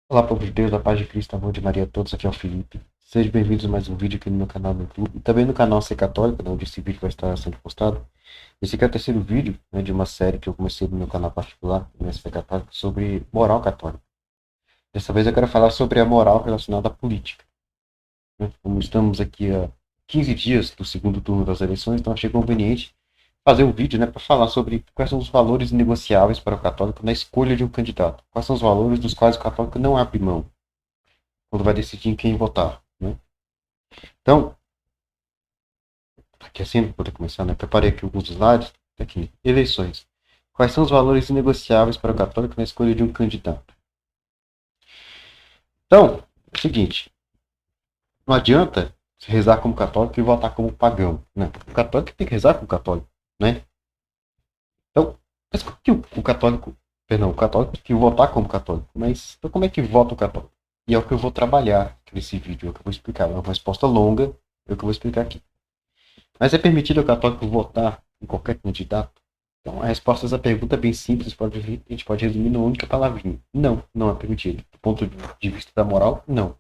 Olá, povo de Deus, a paz de Cristo, amor de Maria a todos, aqui é o Felipe. Sejam bem-vindos a mais um vídeo aqui no meu canal no YouTube e também no canal Ser Católico, onde esse vídeo vai estar sendo postado. Esse aqui é o terceiro vídeo, né, de uma série que eu comecei no meu canal particular, no Ser Católico, sobre moral católica. Dessa vez eu quero falar sobre a moral relacionada à política, né? Como estamos aqui há 15 dias do segundo turno das eleições, então achei conveniente fazer um vídeo, né, para falar sobre quais são os valores negociáveis para o católico na escolha de um candidato. Quais são os valores dos quais o católico não abre mão quando vai decidir em quem votar, né? Então, aqui assim, para poder começar, né? Preparei aqui alguns slides. Aqui, eleições. Quais são os valores inegociáveis para o católico na escolha de um candidato? Então, é o seguinte, não adianta se rezar como católico e votar como pagão, né? O católico tem que rezar como católico, né? Então, mas como que o católico, perdão, o católico tem que votar como católico, mas então como é que vota o católico? E é o que eu vou trabalhar nesse vídeo, é o que eu vou explicar. É uma resposta longa, é o que eu vou explicar aqui. Mas é permitido ao católico votar em qualquer candidato? Então, a resposta a essa pergunta é bem simples, a gente pode resumir numa única palavrinha. Não, não é permitido. Do ponto de vista da moral, não.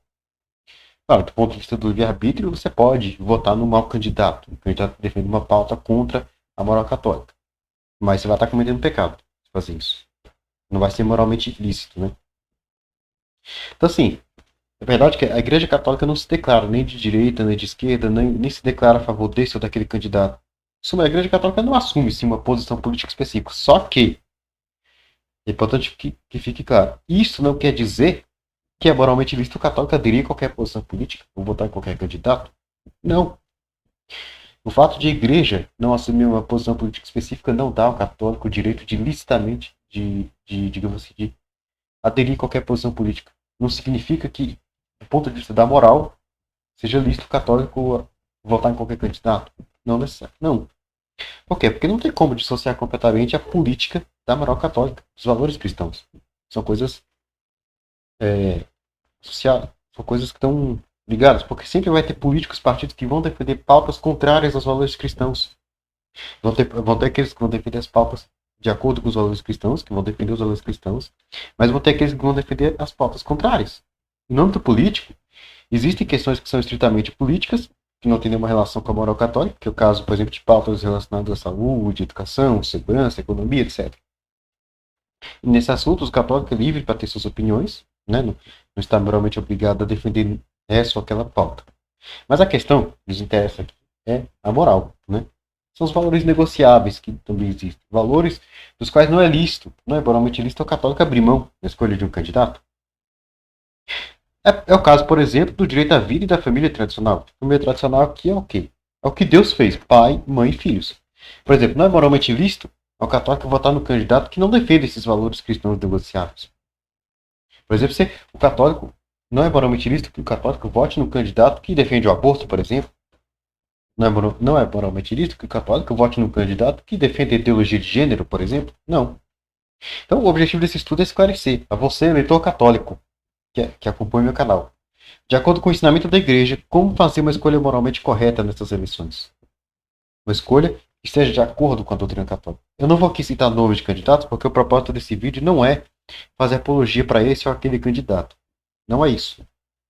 Claro, do ponto de vista do livre-arbítrio, você pode votar no mau candidato, um candidato que defende uma pauta contra a moral católica. Mas você vai estar cometendo um pecado se fazer isso. Não vai ser moralmente ilícito, né? Então, assim, é verdade que a Igreja Católica não se declara nem de direita, nem de esquerda, nem se declara a favor desse ou daquele candidato. Isso, a Igreja Católica não assume sim uma posição política específica. Só que é importante que fique claro. Isso não quer dizer que é moralmente lícito o católico aderir a qualquer posição política ou votar em qualquer candidato. Não. O fato de a Igreja não assumir uma posição política específica não dá ao católico o direito de licitamente, digamos assim, de aderir a qualquer posição política. Não significa que, do ponto de vista da moral, seja lícito católico votar em qualquer candidato. Não necessário. Não. Por quê? Porque não tem como dissociar completamente a política da moral católica, dos valores cristãos. São coisas associadas, são coisas que estão ligadas, porque sempre vai ter políticos, partidos que vão defender pautas contrárias aos valores cristãos. Vão ter aqueles que vão defender as pautas de acordo com os valores cristãos, que vão defender os valores cristãos, mas vão ter aqueles que vão defender as pautas contrárias. No âmbito político, existem questões que são estritamente políticas, que não têm nenhuma relação com a moral católica, que é o caso, por exemplo, de pautas relacionadas à saúde, educação, segurança, economia, etc. E nesse assunto, os católicos é livre para ter suas opiniões, né? Não está moralmente obrigado a defender essa ou aquela pauta. Mas a questão que nos interessa aqui é a moral, né? São os valores negociáveis que também existem. Valores dos quais não é lícito, não é moralmente lícito ao católico abrir mão na escolha de um candidato. É o caso, por exemplo, do direito à vida e da família tradicional. A família tradicional aqui é o quê? É o que Deus fez, pai, mãe e filhos. Por exemplo, não é moralmente lícito ao católico votar no candidato que não defende esses valores cristãos negociáveis. Por exemplo, o católico não é moralmente lícito que o católico vote no candidato que defende o aborto, por exemplo. Não é moralmente lícito que o católico vote no candidato que defende a ideologia de gênero, por exemplo. Não. Então, o objetivo desse estudo é esclarecer a você, eleitor católico, que acompanha o meu canal. De acordo com o ensinamento da igreja, como fazer uma escolha moralmente correta nessas eleições. Uma escolha que esteja de acordo com a doutrina católica. Eu não vou aqui citar nomes de candidatos, porque o propósito desse vídeo não é fazer apologia para esse ou aquele candidato. Não é isso.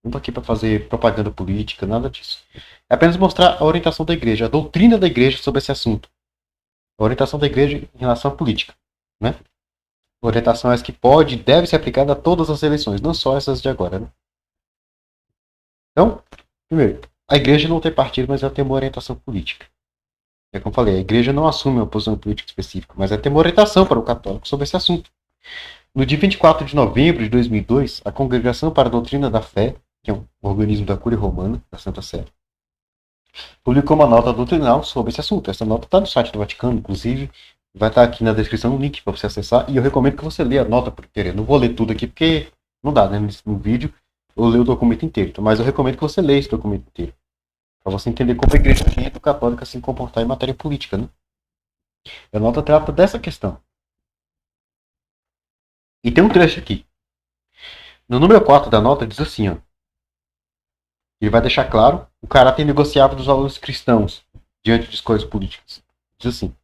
Não estou aqui para fazer propaganda política, nada disso. É apenas mostrar a orientação da igreja, a doutrina da igreja sobre esse assunto. A orientação da igreja em relação à política. Né? A orientação é essa que pode e deve ser aplicada a todas as eleições, não só essas de agora. Né? Então, primeiro, a igreja não tem partido, mas ela tem uma orientação política. É como eu falei, a igreja não assume uma posição política específica, mas ela tem uma orientação para o católico sobre esse assunto. No dia 24 de novembro de 2002, a Congregação para a Doutrina da Fé, que é um organismo da Cúria Romana, da Santa Sé, publicou uma nota doutrinal sobre esse assunto. Essa nota está no site do Vaticano, inclusive, vai estar aqui na descrição um link para você acessar, e eu recomendo que você leia a nota por inteiro. Eu não vou ler tudo aqui porque não dá, né? No vídeo eu leio o documento inteiro, mas eu recomendo que você leia esse documento inteiro, para você entender como a igreja orienta o católico a se comportar em matéria política, né? A nota trata dessa questão. E tem um trecho aqui. No número 4 da nota diz assim, ó. Ele vai deixar claro o caráter negociável dos valores cristãos diante de escolhas políticas. Diz assim: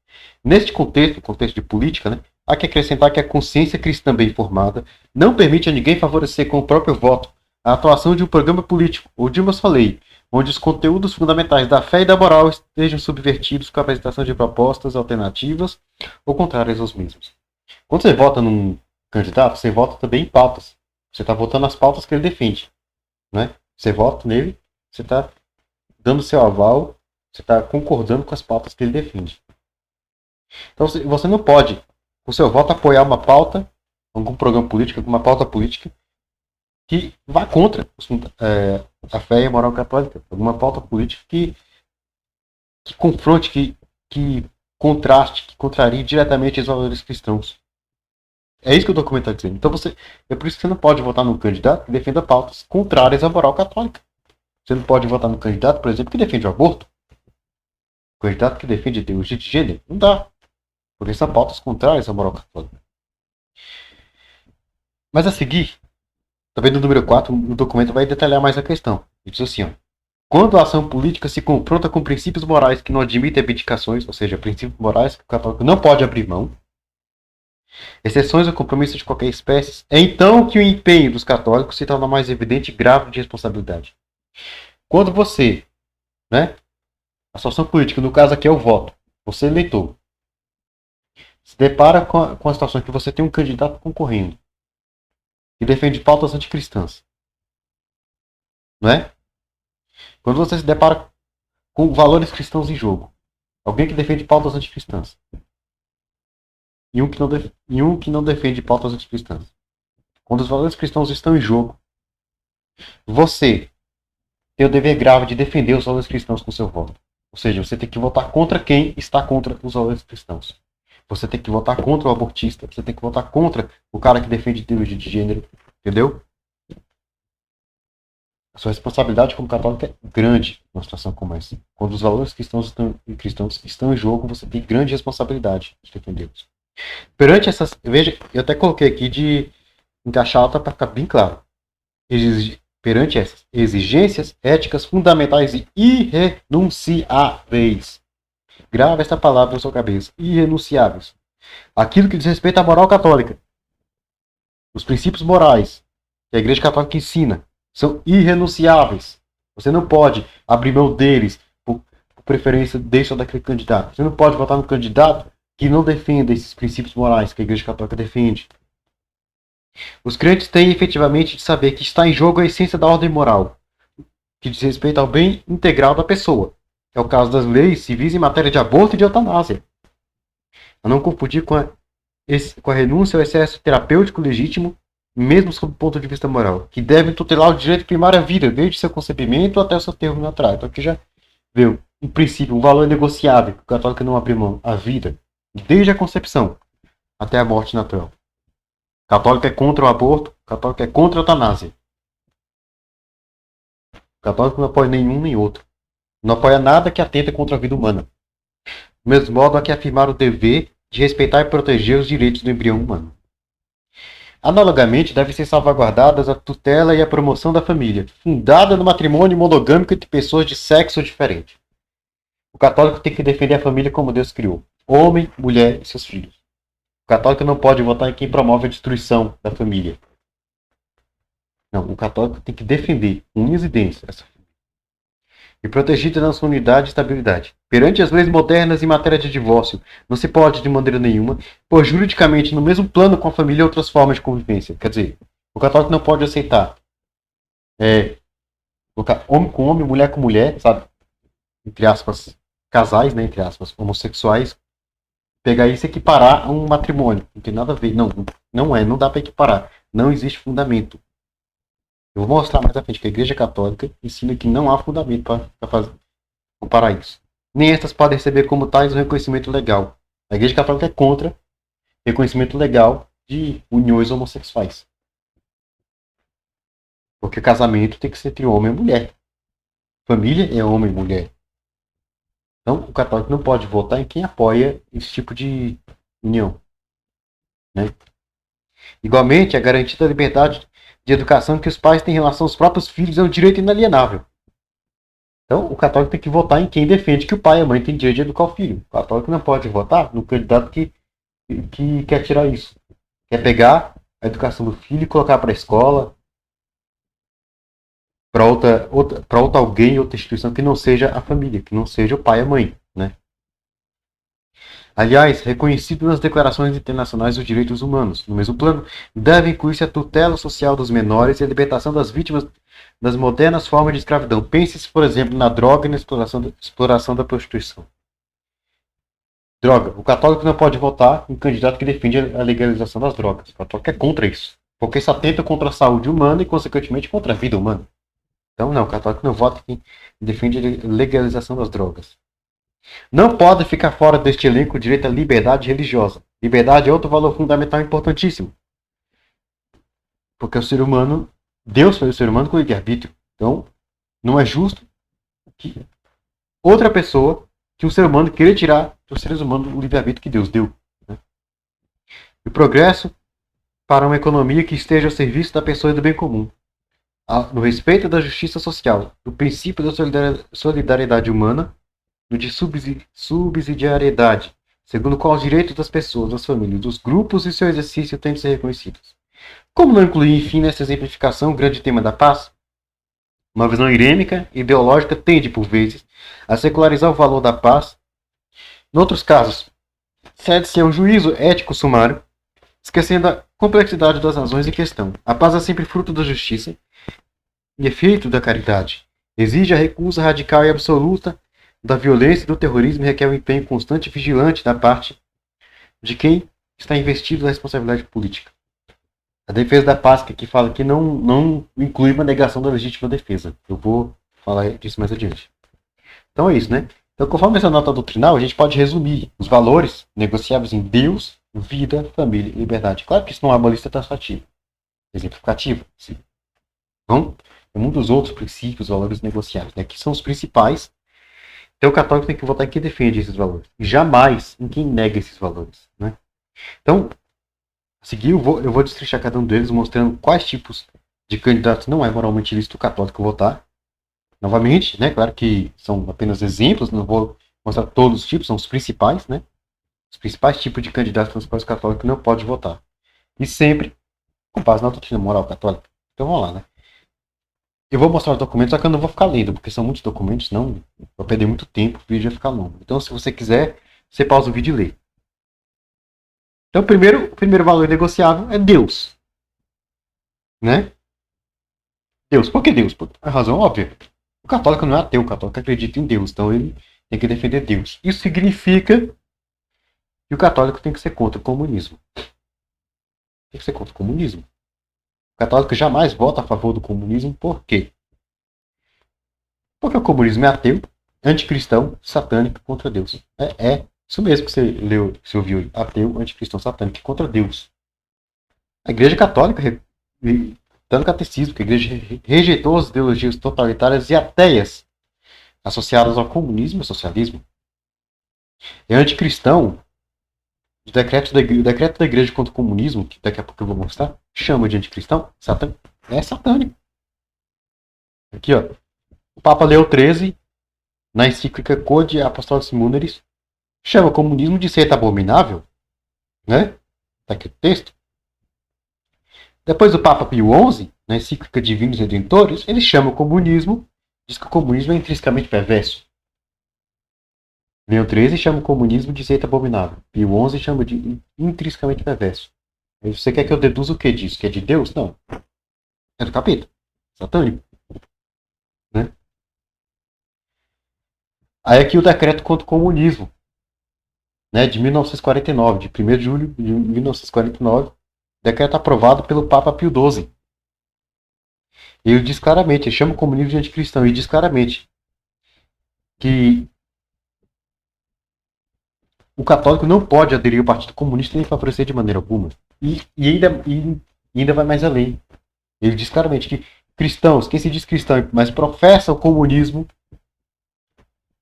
neste contexto, contexto de política, né, Há que acrescentar que a consciência cristã bem formada não permite a ninguém favorecer com o próprio voto a atuação de um programa político ou de uma só lei, onde os conteúdos fundamentais da fé e da moral estejam subvertidos com a apresentação de propostas alternativas ou contrárias aos mesmos. Quando você vota num candidato, você vota também em pautas. Você está votando nas pautas que ele defende. Né? Você vota nele, você está dando seu aval, você está concordando com as pautas que ele defende. Então você não pode, com seu voto, apoiar uma pauta, algum programa político, alguma pauta política que vá contra a fé e a moral católica. Alguma pauta política que confronte, que contraste, que contrarie diretamente os valores cristãos. É isso que o documento está dizendo. Então é por isso que você não pode votar num candidato que defenda pautas contrárias à moral católica. Você não pode votar num candidato, por exemplo, que defende o aborto. Um candidato que defende a ideologia de gênero. Não dá. Porque são pautas contrárias à moral católica. Mas a seguir, também no número 4, o documento vai detalhar mais a questão. Ele diz assim, ó. Quando a ação política se confronta com princípios morais que não admitem abdicações, ou seja, princípios morais que o católico não pode abrir mão, exceções ou compromissos de qualquer espécie, é então que o empenho dos católicos se torna mais evidente e grave de responsabilidade. Quando você, a situação política, no caso aqui é o voto, você eleitor, se depara com a situação que você tem um candidato concorrendo que defende pautas anticristãs, não é? Quando você se depara com valores cristãos em jogo, alguém que defende pautas anticristãs e um que não defende pautas anticristãs, quando os valores cristãos estão em jogo, você tem o dever grave de defender os valores cristãos com seu voto. Ou seja, você tem que votar contra quem está contra os valores cristãos. Você tem que votar contra o abortista. Você tem que votar contra o cara que defende ideologia de gênero. Entendeu? A sua responsabilidade como católico é grande numa situação como essa. Quando os valores cristãos estão em jogo, você tem grande responsabilidade de defendê-los. Perante essas... Veja, eu até coloquei aqui de encaixar alta para ficar bem claro. Perante essas exigências éticas fundamentais e irrenunciáveis. Grava esta palavra na sua cabeça. Irrenunciáveis. Aquilo que diz respeito à moral católica. Os princípios morais que a Igreja Católica ensina são irrenunciáveis. Você não pode abrir mão deles por preferência desse ou daquele candidato. Você não pode votar no candidato que não defenda esses princípios morais que a Igreja Católica defende. Os crentes têm efetivamente de saber que está em jogo a essência da ordem moral, que diz respeito ao bem integral da pessoa. É o caso das leis civis em matéria de aborto e de eutanásia. A não confundir com a renúncia ao excesso terapêutico legítimo, mesmo sob o ponto de vista moral, que devem tutelar o direito primário à vida, desde seu concebimento até o seu termo natural. Então aqui já viu, em princípio, um valor negociável, que o católico não abre mão, a vida, desde a concepção até a morte natural. O católico é contra o aborto, o católico é contra a eutanásia. O católico não apoia nenhum nem outro. Não apoia nada que atenta contra a vida humana. Do mesmo modo, há que afirmar o dever de respeitar e proteger os direitos do embrião humano. Analogamente, devem ser salvaguardadas a tutela e a promoção da família, fundada no matrimônio monogâmico entre pessoas de sexo diferente. O católico tem que defender a família como Deus criou, homem, mulher e seus filhos. O católico não pode votar em quem promove a destruição da família. Não, o católico tem que defender, com unhas e dentes, essa família. E protegida na sua unidade e estabilidade. Perante as leis modernas em matéria de divórcio, não se pode, de maneira nenhuma, pôr juridicamente no mesmo plano com a família outras formas de convivência. Quer dizer, o católico não pode aceitar homem com homem, mulher com mulher, sabe? Entre aspas, casais, né? Entre aspas, homossexuais. Pegar isso e equiparar a um matrimônio. Não tem nada a ver. Não dá para equiparar. Não existe fundamento. Eu vou mostrar mais à frente que a Igreja Católica ensina que não há fundamento para comparar isso. Nem estas podem receber como tais o reconhecimento legal. A Igreja Católica é contra reconhecimento legal de uniões homossexuais. Porque casamento tem que ser entre homem e mulher. Família é homem e mulher. Então, o católico não pode votar em quem apoia esse tipo de união. Né? Igualmente, a garantida liberdade de educação que os pais têm em relação aos próprios filhos é um direito inalienável. Então, o católico tem que votar em quem defende que o pai e a mãe têm direito de educar o filho. O católico não pode votar no candidato que que quer tirar isso. Quer pegar a educação do filho e colocar para a escola, para outra alguém, outra instituição que não seja a família, que não seja o pai e a mãe, né? Aliás, reconhecido nas declarações internacionais dos direitos humanos. No mesmo plano, deve incluir-se a tutela social dos menores e a libertação das vítimas das modernas formas de escravidão. Pense-se, por exemplo, na droga e na exploração da prostituição. Droga. O católico não pode votar em candidato que defende a legalização das drogas. O católico é contra isso. Porque isso atenta contra a saúde humana e, consequentemente, contra a vida humana. Então, não, o católico não vota quem defende a legalização das drogas. Não pode ficar fora deste elenco o direito à liberdade religiosa. Liberdade é outro valor fundamental importantíssimo. Porque o ser humano, Deus fez o ser humano com livre-arbítrio. Então, não é justo que outra pessoa, que o ser humano, queira tirar dos seres humanos o livre-arbítrio que Deus deu. Né? E o progresso para uma economia que esteja ao serviço da pessoa e do bem comum. No respeito da justiça social, do princípio da solidariedade humana, no de subsidiariedade, segundo o qual os direitos das pessoas, das famílias, dos grupos e seu exercício têm de ser reconhecidos. Como não incluir, enfim, nessa exemplificação o grande tema da paz? Uma visão irêmica e ideológica tende, por vezes, a secularizar o valor da paz. Em outros casos, cede-se a um juízo ético sumário, esquecendo a complexidade das razões em questão. A paz é sempre fruto da justiça e efeito da caridade. Exige a recusa radical e absoluta da violência e do terrorismo e requer um empenho constante e vigilante da parte de quem está investido da responsabilidade política. A defesa da paz, que aqui fala que não inclui uma negação da legítima defesa. Eu vou falar disso mais adiante. Então é isso, né? Então, conforme essa nota doutrinal, a gente pode resumir os valores negociáveis em Deus, vida, família e liberdade. Claro que isso não é uma lista taxativa, exemplificativa. Sim. Então, tem muitos outros princípios, valores negociáveis, né? Que são os principais. Então, o católico tem que votar em quem defende esses valores. E jamais em quem nega esses valores, né? Então, a seguir, eu vou destrinchar cada um deles, mostrando quais tipos de candidatos não é moralmente lícito o católico votar. Novamente, né, claro que são apenas exemplos, não vou mostrar todos os tipos, são os principais, né? Os principais tipos de candidatos nos quais o católico não pode votar. E sempre com base na doutrina moral católica. Então vamos lá, né? Eu vou mostrar os documentos, só que eu não vou ficar lendo, porque são muitos documentos, não vou perder muito tempo, o vídeo vai ficar longo. Então, se você quiser, você pausa o vídeo e lê. Então, o primeiro valor negociável é Deus. Né? Deus. Por que Deus? Por a razão óbvia. O católico não é ateu, o católico acredita em Deus, então ele tem que defender Deus. Isso significa que o católico tem que ser contra o comunismo. Tem que ser contra o comunismo. O católico jamais vota a favor do comunismo, por quê? Porque o comunismo é ateu, anticristão, satânico contra Deus. É isso mesmo que você leu, você ouviu, ateu, anticristão, satânico contra Deus. A Igreja Católica, está no catecismo, que a Igreja rejeitou as ideologias totalitárias e ateias associadas ao comunismo e ao socialismo. É anticristão. O decreto da Igreja contra o comunismo, que daqui a pouco eu vou mostrar, chama de anticristão, satânico. É satânico. Aqui, ó. O Papa Leão XIII, na encíclica Code Apostolis Muneris, chama o comunismo de seita abominável. Né? Tá aqui o texto. Depois o Papa Pio XI, na encíclica Divinos Redentores, ele chama o comunismo, diz que o comunismo é intrinsecamente perverso. Leão XIII chama o comunismo de seita abominável. Pio XI chama de intrinsecamente perverso. Aí você quer que eu deduza o que disso? Que é de Deus? Não. É do capeta. Satânico. Né? Aí aqui o decreto contra o comunismo. Né, de 1949, de 1º de julho de 1949. Decreto aprovado pelo Papa Pio XII. Ele diz claramente, ele chama o comunismo de anticristão, e diz claramente que o católico não pode aderir ao Partido Comunista nem favorecer de maneira alguma. E ainda vai mais além. Ele diz claramente que cristãos, quem se diz cristão, mas professa o comunismo,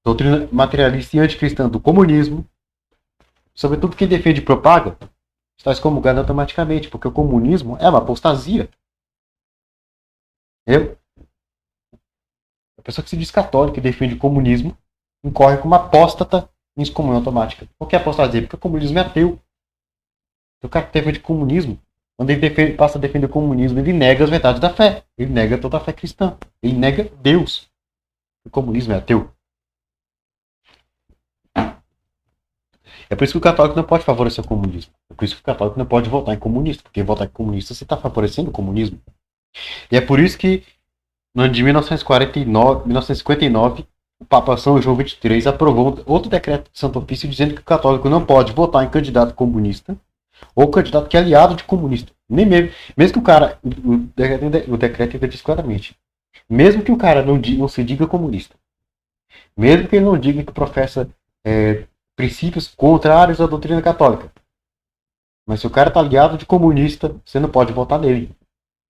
doutrina materialista e anticristã do comunismo, sobretudo quem defende e propaga, está excomungado automaticamente, porque o comunismo é uma apostasia. A pessoa que se diz católica e defende o comunismo incorre como apóstata em excomunhão automática. Por que apostasia? Porque o comunismo é ateu. O cara que defende o comunismo, quando ele passa a defender o comunismo, ele nega as verdades da fé. Ele nega toda a fé cristã. Ele nega Deus. O comunismo é ateu. É por isso que o católico não pode favorecer o comunismo. É por isso que o católico não pode votar em comunista. Porque votar em comunista você está favorecendo o comunismo. E é por isso que no ano de 1959, o Papa São João XXIII aprovou outro decreto de Santo Ofício dizendo que o católico não pode votar em candidato comunista ou candidato que é aliado de comunista. Nem mesmo que o cara, o decreto ainda diz claramente, mesmo que o cara não se diga comunista, mesmo que ele não diga que professa princípios contrários à doutrina católica, mas se o cara está aliado de comunista, você não pode votar nele.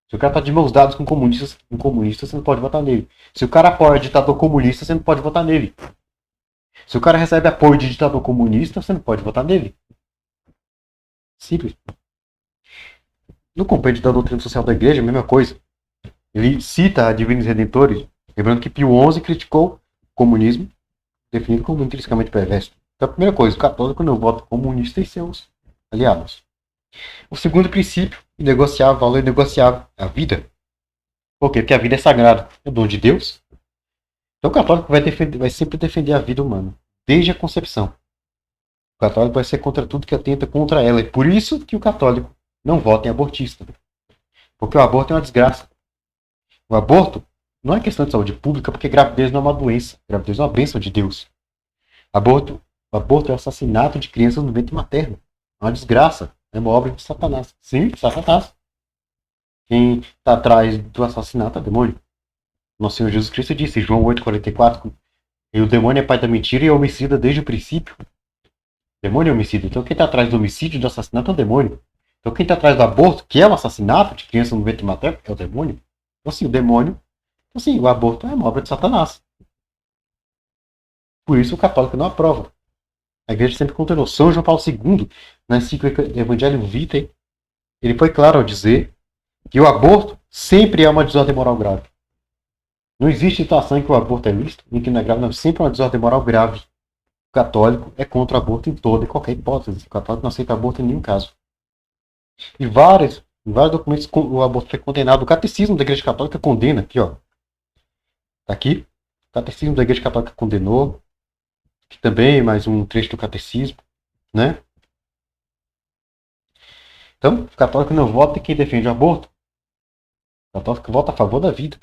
Se o cara está de mãos dadas com comunistas, você não pode votar nele. Se o cara apoia ditador comunista, você não pode votar nele. Se o cara recebe apoio de ditador comunista, você não pode votar nele. Simples. No compêndio da doutrina social da igreja, a mesma coisa. Ele cita a Divinos Redentores, lembrando que Pio XI criticou o comunismo, definido como intrinsecamente perverso. Então, a primeira coisa, o católico não vota comunista e seus aliados. O segundo princípio, negociável, valor inegociável, a vida. Por quê? Porque a vida é sagrada, é dom de Deus. Então o católico vai sempre defender a vida humana, desde a concepção. O católico vai ser contra tudo que atenta contra ela. E por isso que o católico não vota em abortista. Porque o aborto é uma desgraça. O aborto não é questão de saúde pública, porque gravidez não é uma doença. Gravidez é uma bênção de Deus. Aborto é o assassinato de crianças no ventre materno. É uma desgraça. É uma obra de Satanás. Sim, Satanás. Quem está atrás do assassinato é o demônio. Nosso Senhor Jesus Cristo disse, João 8,44, e o demônio é pai da mentira e é homicida desde o princípio. O demônio é homicida. Então quem está atrás do homicídio e do assassinato é o demônio. Então quem está atrás do aborto, que é o assassinato de criança no ventre materno, é o demônio. Então assim, o demônio, então sim, o aborto é uma obra de Satanás. Por isso o católico não aprova. A igreja sempre condenou. São João Paulo II, na encíclica Evangelium Vitae, ele foi claro ao dizer que o aborto sempre é uma desordem moral grave. Não existe situação em que o aborto é lícito, em que não é grave, não. Sempre é uma desordem moral grave. O católico é contra o aborto em toda e qualquer hipótese. O católico não aceita aborto em nenhum caso. Em vários documentos o aborto foi condenado. O catecismo da Igreja Católica condena. Aqui, ó. Tá aqui. O catecismo da Igreja Católica condenou. Aqui também, mais um trecho do catecismo. Né? Então, o católico não vota em quem defende o aborto. O católico vota a favor da vida.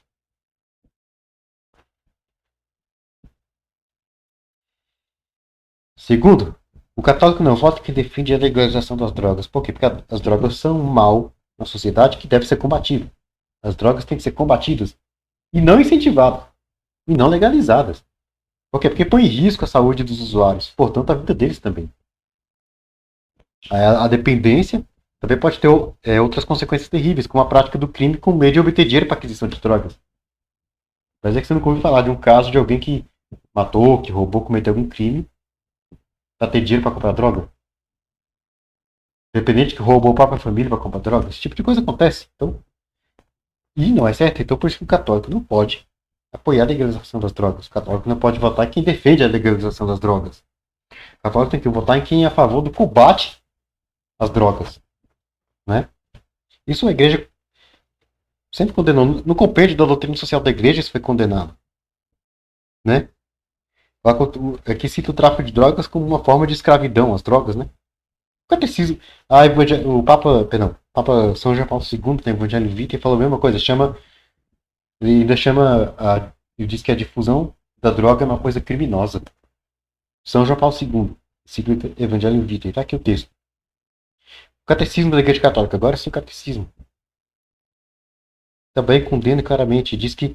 Segundo, o católico não vota quem defende a legalização das drogas. Por quê? Porque as drogas são um mal na sociedade que deve ser combatido. As drogas têm que ser combatidas e não incentivadas e não legalizadas. Por quê? Porque põe em risco a saúde dos usuários, portanto a vida deles também. A dependência também pode ter outras consequências terríveis, como a prática do crime com medo de obter dinheiro para aquisição de drogas. Mas é que você nunca ouviu falar de um caso de alguém que matou, que roubou, cometeu algum crime para ter dinheiro para comprar droga? Dependente que roubou a própria família para comprar droga? Esse tipo de coisa acontece. Então, e não é certo. Então, por isso que o católico não pode apoiar a legalização das drogas. O católico não pode votar em quem defende a legalização das drogas. O católico tem que votar em quem é a favor do combate às drogas. Né? Isso a igreja sempre condenou. No compêndio da doutrina social da igreja isso foi condenado. Né? Aqui cita o tráfico de drogas como uma forma de escravidão, as drogas, né? O catecismo, o Papa São João Paulo II tem Evangelho Vitae e falou a mesma coisa, ele ainda chama, ele diz que a difusão da droga é uma coisa criminosa. São João Paulo II, encíclica Evangelho Vitae, está aqui o texto. O catecismo da Igreja Católica, agora sim o catecismo, também condena claramente, diz que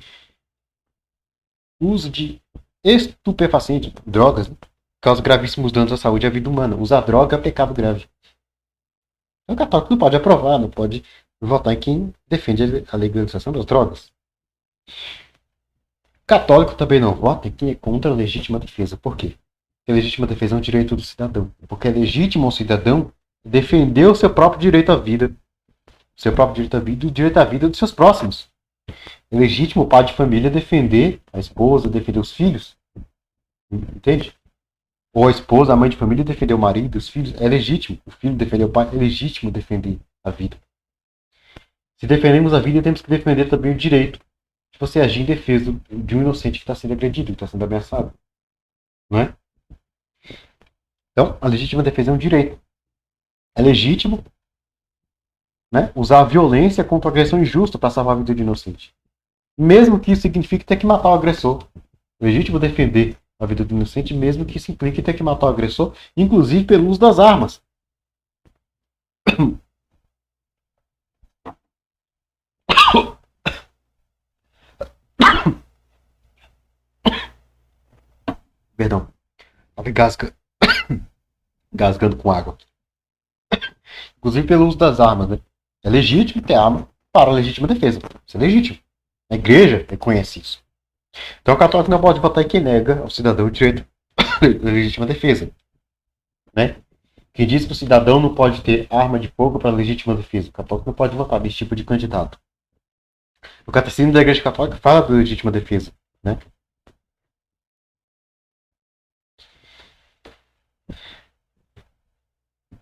o uso de estupefacientes, drogas, né, causa gravíssimos danos à saúde e à vida humana. Usar droga é pecado grave. Então, o católico não pode aprovar, não pode votar em quem defende a legalização das drogas. O católico também não vota em quem é contra a legítima defesa. Por quê? Porque a legítima defesa é um direito do cidadão. Porque é legítimo ao cidadão defender o seu próprio direito à vida. O seu próprio direito à vida e o direito à vida dos seus próximos. É legítimo o pai de família defender a esposa, defender os filhos. Entende? Ou a esposa, a mãe de família, defender o marido, os filhos, é legítimo. O filho defender o pai, é legítimo defender a vida. Se defendemos a vida, temos que defender também o direito de você agir em defesa de um inocente que está sendo agredido, que está sendo ameaçado. Não é? Então, a legítima defesa é um direito. É legítimo, né, usar a violência contra a agressão injusta para salvar a vida de inocente. Mesmo que isso signifique ter que matar o agressor. É legítimo defender a vida do inocente, mesmo que isso implique ter que matar o agressor, inclusive pelo uso das armas. Perdão. Estava gasgando com água. Inclusive pelo uso das armas, né? É legítimo ter arma para a legítima defesa. Isso é legítimo. A igreja reconhece isso. Então o católico não pode votar em quem nega ao cidadão o direito à legítima defesa. Né? Quem diz que o cidadão não pode ter arma de fogo para a legítima defesa. O católico não pode votar nesse tipo de candidato. O catecismo da igreja católica fala da legítima defesa. Né?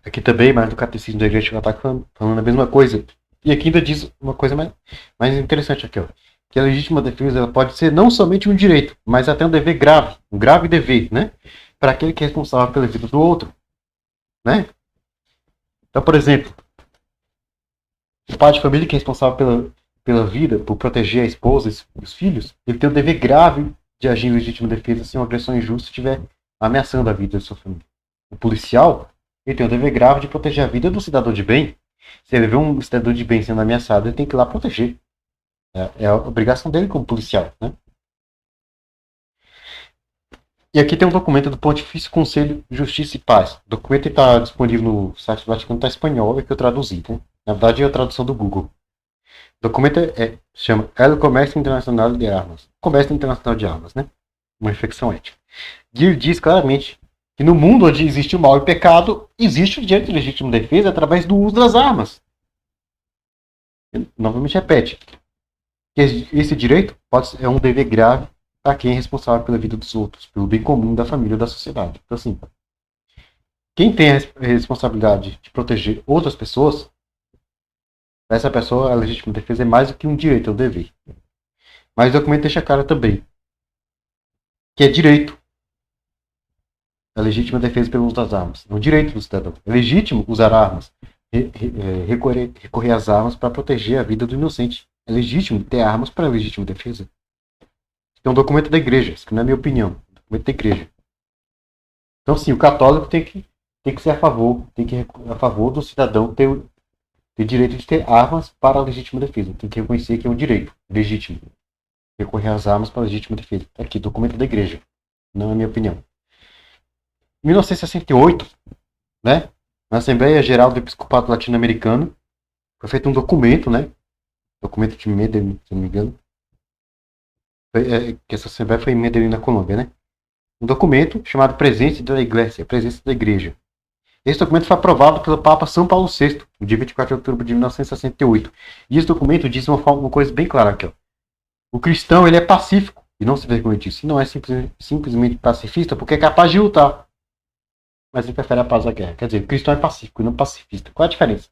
Aqui também, mas do catecismo da igreja católica falando a mesma coisa. E aqui ainda diz uma coisa mais interessante aqui, ó. Que a legítima defesa ela pode ser não somente um direito, mas até um dever grave, um grave dever, né? Para aquele que é responsável pela vida do outro, né? Então, por exemplo, o pai de família que é responsável pela vida, por proteger a esposa e os filhos, ele tem um dever grave de agir em legítima defesa se uma agressão injusta estiver ameaçando a vida da sua família. O policial, ele tem um dever grave de proteger a vida do cidadão de bem. Se ele vê um cidadão de bem sendo ameaçado, ele tem que ir lá proteger. É a obrigação dele como policial, né? E aqui tem um documento do Pontifício Conselho Justiça e Paz. O documento está disponível no site do Vaticano, está em espanhol, é que eu traduzi, né? Na verdade é a tradução do Google. O documento se chama El Comércio Internacional de Armas. Comércio Internacional de Armas, né? Uma infecção ética. E ele diz claramente que no mundo onde existe o mal e o pecado, existe o direito de legítima defesa através do uso das armas. Ele novamente repete. Esse direito é um dever grave a quem é responsável pela vida dos outros, pelo bem comum da família e da sociedade. Então, assim, quem tem a responsabilidade de proteger outras pessoas, essa pessoa, a legítima defesa é mais do que um direito, é um dever. Mas o documento deixa claro também que é direito a legítima defesa pelo uso das armas. É um direito do cidadão. É legítimo usar armas, recorrer às armas para proteger a vida do inocente. É legítimo ter armas para legítima defesa. É um documento da igreja, isso não é minha opinião, é um documento da igreja. Então, sim, o católico tem que ser a favor do cidadão ter direito de ter armas para a legítima defesa. Tem que reconhecer que é um direito legítimo. Recorrer às armas para a legítima defesa. Aqui, documento da igreja, não é minha opinião. Em 1968, né, na Assembleia Geral do Episcopado Latino-Americano, foi feito um documento, né, documento de Medellín, se não me engano, que essa Assembleia foi em Medellín, na Colômbia, né, um documento chamado Presença da Igreja, Presença da Igreja. Esse documento foi aprovado pelo Papa São Paulo VI, no dia 24 de outubro de 1968. E esse documento diz uma coisa bem clara aqui, ó. O cristão, ele é pacífico, e não se vergonha disso. E não é simplesmente pacifista, porque é capaz de lutar. Mas ele prefere a paz à guerra. Quer dizer, o cristão é pacífico e não pacifista. Qual é a diferença?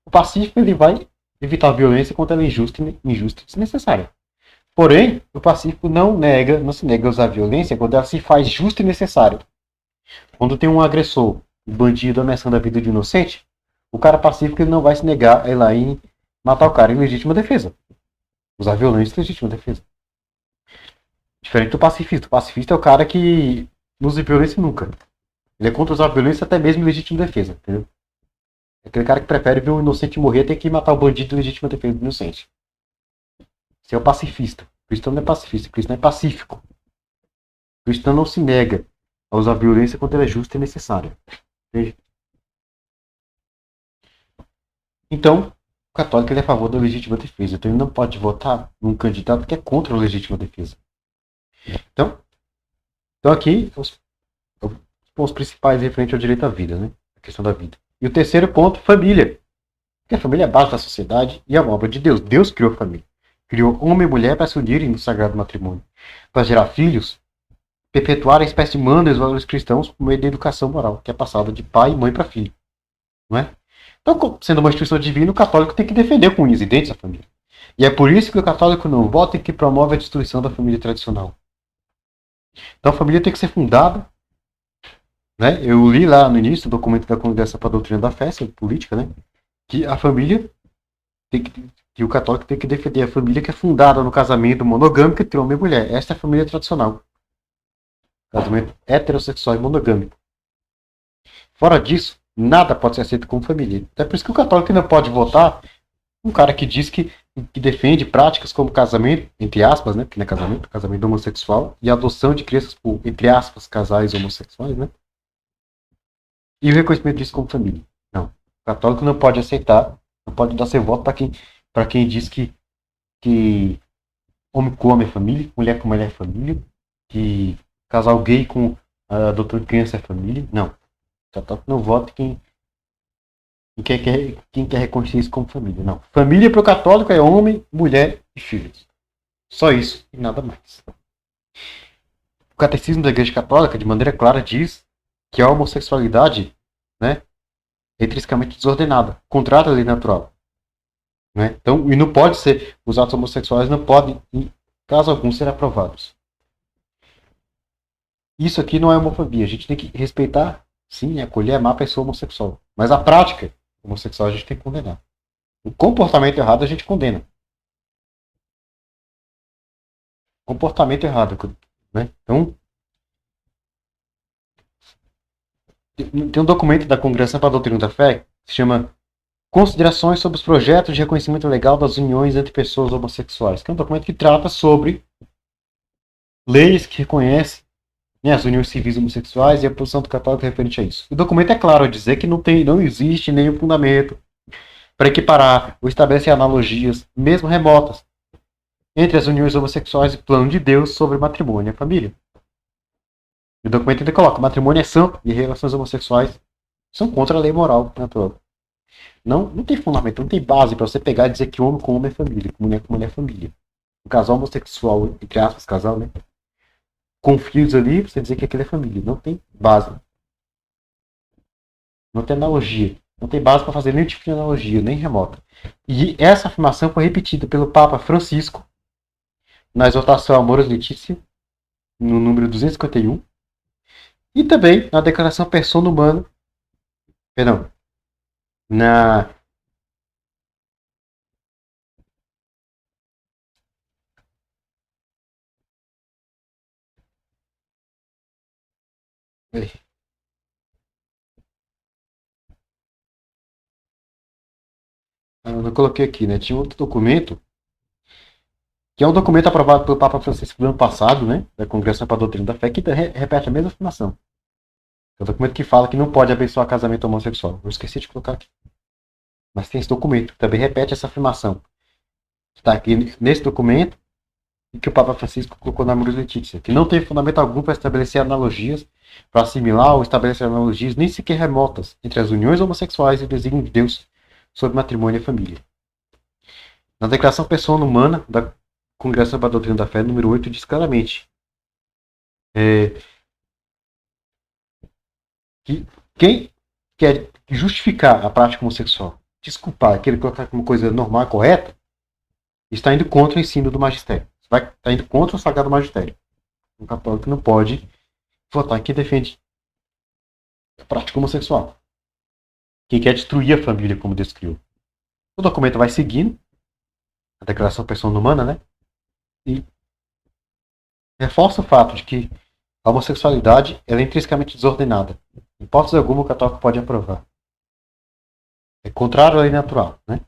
O pacífico, ele vai evitar a violência quando ela é injusta e desnecessária. Porém, o pacífico não se nega a usar a violência quando ela se faz justa e necessária. Quando tem um agressor, um bandido ameaçando a vida de um inocente, o cara pacífico ele não vai se negar a ir lá e matar o cara em legítima defesa. Usar violência em legítima defesa. Diferente do pacifista. O pacifista é o cara que não usa violência nunca. Ele é contra usar violência até mesmo em legítima defesa. Entendeu? É aquele cara que prefere ver um inocente morrer até que matar o bandido em legítima defesa do inocente. Esse é o pacifista. O cristão não é pacifista. O cristão é pacífico. O cristão não se nega a usar violência quando ela é justa e necessária. Entende? Então, o católico ele é a favor da legítima defesa. Então ele não pode votar num candidato que é contra a legítima defesa. Então aqui os principais referentes ao direito à vida, né? A questão da vida. E o terceiro ponto, família. Porque a família é a base da sociedade e é uma obra de Deus. Deus criou a família. Criou homem e mulher para se unirem no sagrado matrimônio. Para gerar filhos perpetuar a espécie humana e os valores cristãos por meio da educação moral, que é passada de pai e mãe para filho. Não é? Então, sendo uma instituição divina, o católico tem que defender com unhas e dentes a família. E é por isso que o católico não vota e que promove a destruição da família tradicional. Então a família tem que ser fundada. Né? Eu li lá no início o documento da Congregação para a Doutrina da Fé, sobre política, né? Que a família tem que o católico tem que defender a família que é fundada no casamento monogâmico entre homem e mulher. Essa é a família tradicional. Casamento heterossexual e monogâmico. Fora disso, nada pode ser aceito como família. É por isso que o católico não pode votar um cara que diz que defende práticas como casamento, entre aspas, né? Que não é casamento, casamento homossexual, e adoção de crianças por, entre aspas, casais homossexuais, né? E o reconhecimento disso como família. Não. O católico não pode aceitar, não pode dar seu voto para quem diz que homem com homem é família, mulher com mulher é família, que casal gay com adotor de criança é família. Não. O católico não vota quem quer reconhecer isso como família. Não. Família para o católico é homem, mulher e filhos. Só isso e nada mais. O catecismo da Igreja Católica, de maneira clara, diz que a homossexualidade, né, é intrinsecamente desordenada, contrária à lei natural. Né? Então, e não pode ser, os atos homossexuais não podem, em caso algum, ser aprovados. Isso aqui não é homofobia. A gente tem que respeitar, sim, acolher, amar a pessoa homossexual. Mas a prática homossexual a gente tem que condenar. O comportamento errado a gente condena. Comportamento errado. Né? Então, tem um documento da Congregação para a Doutrina da Fé que se chama Considerações sobre os projetos de reconhecimento legal das uniões entre pessoas homossexuais, que é um documento que trata sobre leis que reconhecem, né, as uniões civis homossexuais e a posição do católico referente a isso. O documento é claro a dizer que não existe nenhum fundamento para equiparar ou estabelecer analogias, mesmo remotas, entre as uniões homossexuais e o plano de Deus sobre matrimônio e a família. O documento ainda coloca: matrimônio é santo e relações homossexuais são contra a lei moral natural. Não tem fundamento, não tem base para você pegar e dizer que homem com homem é família, que mulher com mulher é família. Um casal homossexual, entre aspas, casal, né? Com filhos ali, você dizer que aquilo é família. Não tem base. Não tem analogia. Não tem base para fazer nenhum tipo de analogia, nem remota. E essa afirmação foi repetida pelo Papa Francisco na exortação Amoris Laetitia, no número 251, e também na declaração Persona Humana, perdão, na eu não coloquei aqui, né? Tinha outro documento, que é um documento aprovado pelo Papa Francisco no ano passado, né? Da Congregação para a Doutrina da Fé, que repete a mesma afirmação. É um documento que fala que não pode abençoar casamento homossexual. Eu esqueci de colocar aqui. Mas tem esse documento, que também repete essa afirmação. Está aqui nesse documento, e que o Papa Francisco colocou na Amoris Laetitia, que não tem fundamento algum para estabelecer analogias, para assimilar ou estabelecer analogias nem sequer remotas entre as uniões homossexuais e o desígnio de Deus sobre matrimônio e família. Na Declaração Persona Humana da Congregação para a Doutrina da Fé, número 8, diz claramente que quem quer justificar a prática homossexual, desculpar, querer colocar como coisa normal e correta, está indo contra o ensino do magistério. Está indo contra o sagrado magistério. Um católico não pode votar em quem defende a prática homossexual. Quem quer destruir a família como Deus criou. O documento vai seguindo a Declaração Persona Humana, né? E reforça o fato de que a homossexualidade ela é intrinsecamente desordenada. Em hipótese alguma, o católico pode aprovar. É contrário à lei natural, né?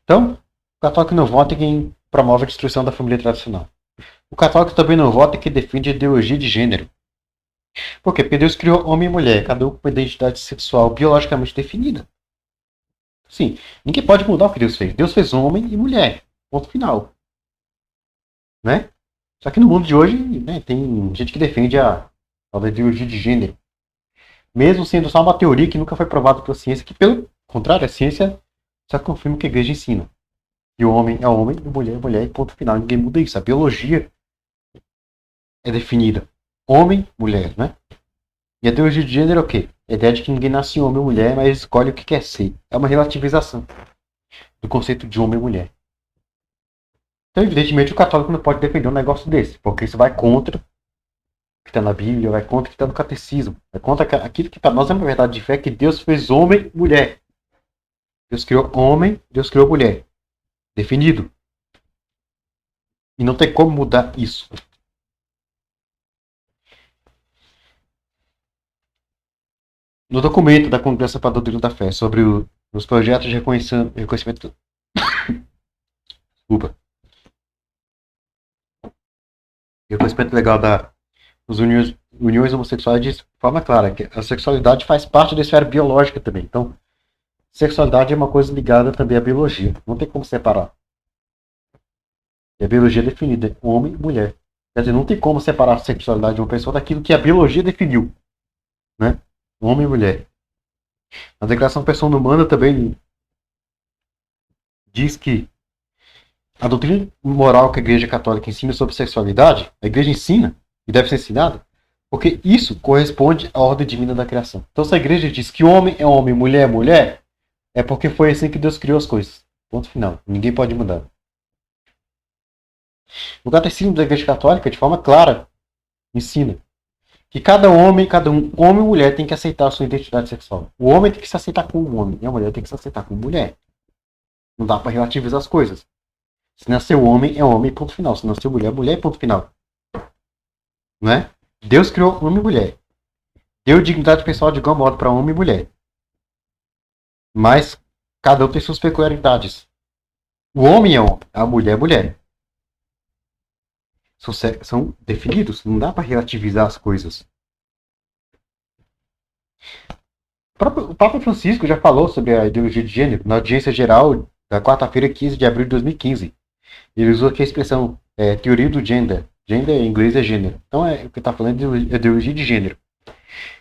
Então, o católico não vota em quem promove a destruição da família tradicional. O católico também não vota em quem defende a ideologia de gênero. Por quê? Porque Deus criou homem e mulher, cada um com uma identidade sexual biologicamente definida. Sim, ninguém pode mudar o que Deus fez. Deus fez homem e mulher. Ponto final. Né? Só que no mundo de hoje, né, tem gente que defende a ideologia de gênero. Mesmo sendo só uma teoria que nunca foi provada pela ciência, que pelo contrário, a ciência só confirma o que a igreja ensina. E o homem é homem, e mulher é mulher, e ponto final. Ninguém muda isso. A biologia é definida homem, mulher, né? E a ideologia de gênero é o quê? A ideia de que ninguém nasce homem ou mulher, mas escolhe o que quer ser. É uma relativização do conceito de homem e mulher. Então, evidentemente, o católico não pode defender um negócio desse, porque isso vai contra o que está na Bíblia, vai contra o que está no catecismo, vai contra aquilo que para nós é uma verdade de fé, que Deus fez homem e mulher. Deus criou homem, Deus criou mulher. Definido. E não tem como mudar isso. No documento da Congregação para a Doutrina da Fé sobre os projetos de reconhecimento. Desculpa. Reconhecimento legal das uniões homossexuais diz de forma clara que a sexualidade faz parte da esfera biológica também. Então, sexualidade é uma coisa ligada também à biologia. Não tem como separar. E a biologia é definida homem e mulher. Quer dizer, não tem como separar a sexualidade de uma pessoa daquilo que a biologia definiu. Né? Homem e mulher. A Declaração da Pessoa Humana também diz que a doutrina moral que a Igreja Católica ensina sobre sexualidade, a Igreja ensina, e deve ser ensinada, porque isso corresponde à ordem divina da criação. Então, se a Igreja diz que homem, mulher é mulher, é porque foi assim que Deus criou as coisas. Ponto final. Ninguém pode mudar. O Catecismo da Igreja Católica, de forma clara, ensina que cada homem e mulher tem que aceitar a sua identidade sexual. O homem tem que se aceitar como homem e a mulher tem que se aceitar como mulher. Não dá para relativizar as coisas. Se nasceu homem, ponto final. Se nasceu mulher, ponto final. Não é? Deus criou homem e mulher. Deu dignidade pessoal de igual modo para homem e mulher. Mas cada um tem suas peculiaridades. O homem é homem, a mulher é mulher. São definidos, não dá para relativizar as coisas. O Papa Francisco já falou sobre a ideologia de gênero na audiência geral da quarta-feira, 15 de abril de 2015. Ele usou aqui a expressão teoria do gender. Gender em inglês é gênero. Então o que está falando é ideologia de gênero.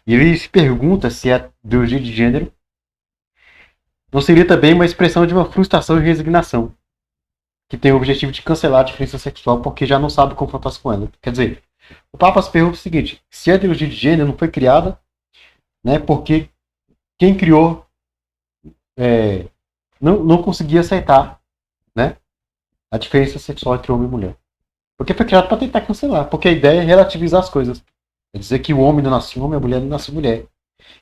E ele se pergunta se a ideologia de gênero não seria também uma expressão de uma frustração e resignação, que tem o objetivo de cancelar a diferença sexual porque já não sabe confrontar-se com ela. Quer dizer, o Papa se pergunta o seguinte: se a ideologia de gênero não foi criada, né, porque quem criou não conseguia aceitar, né, a diferença sexual entre homem e mulher. Porque foi criado para tentar cancelar. Porque a ideia é relativizar as coisas. É dizer que o homem não nasce homem, a mulher não nasce mulher.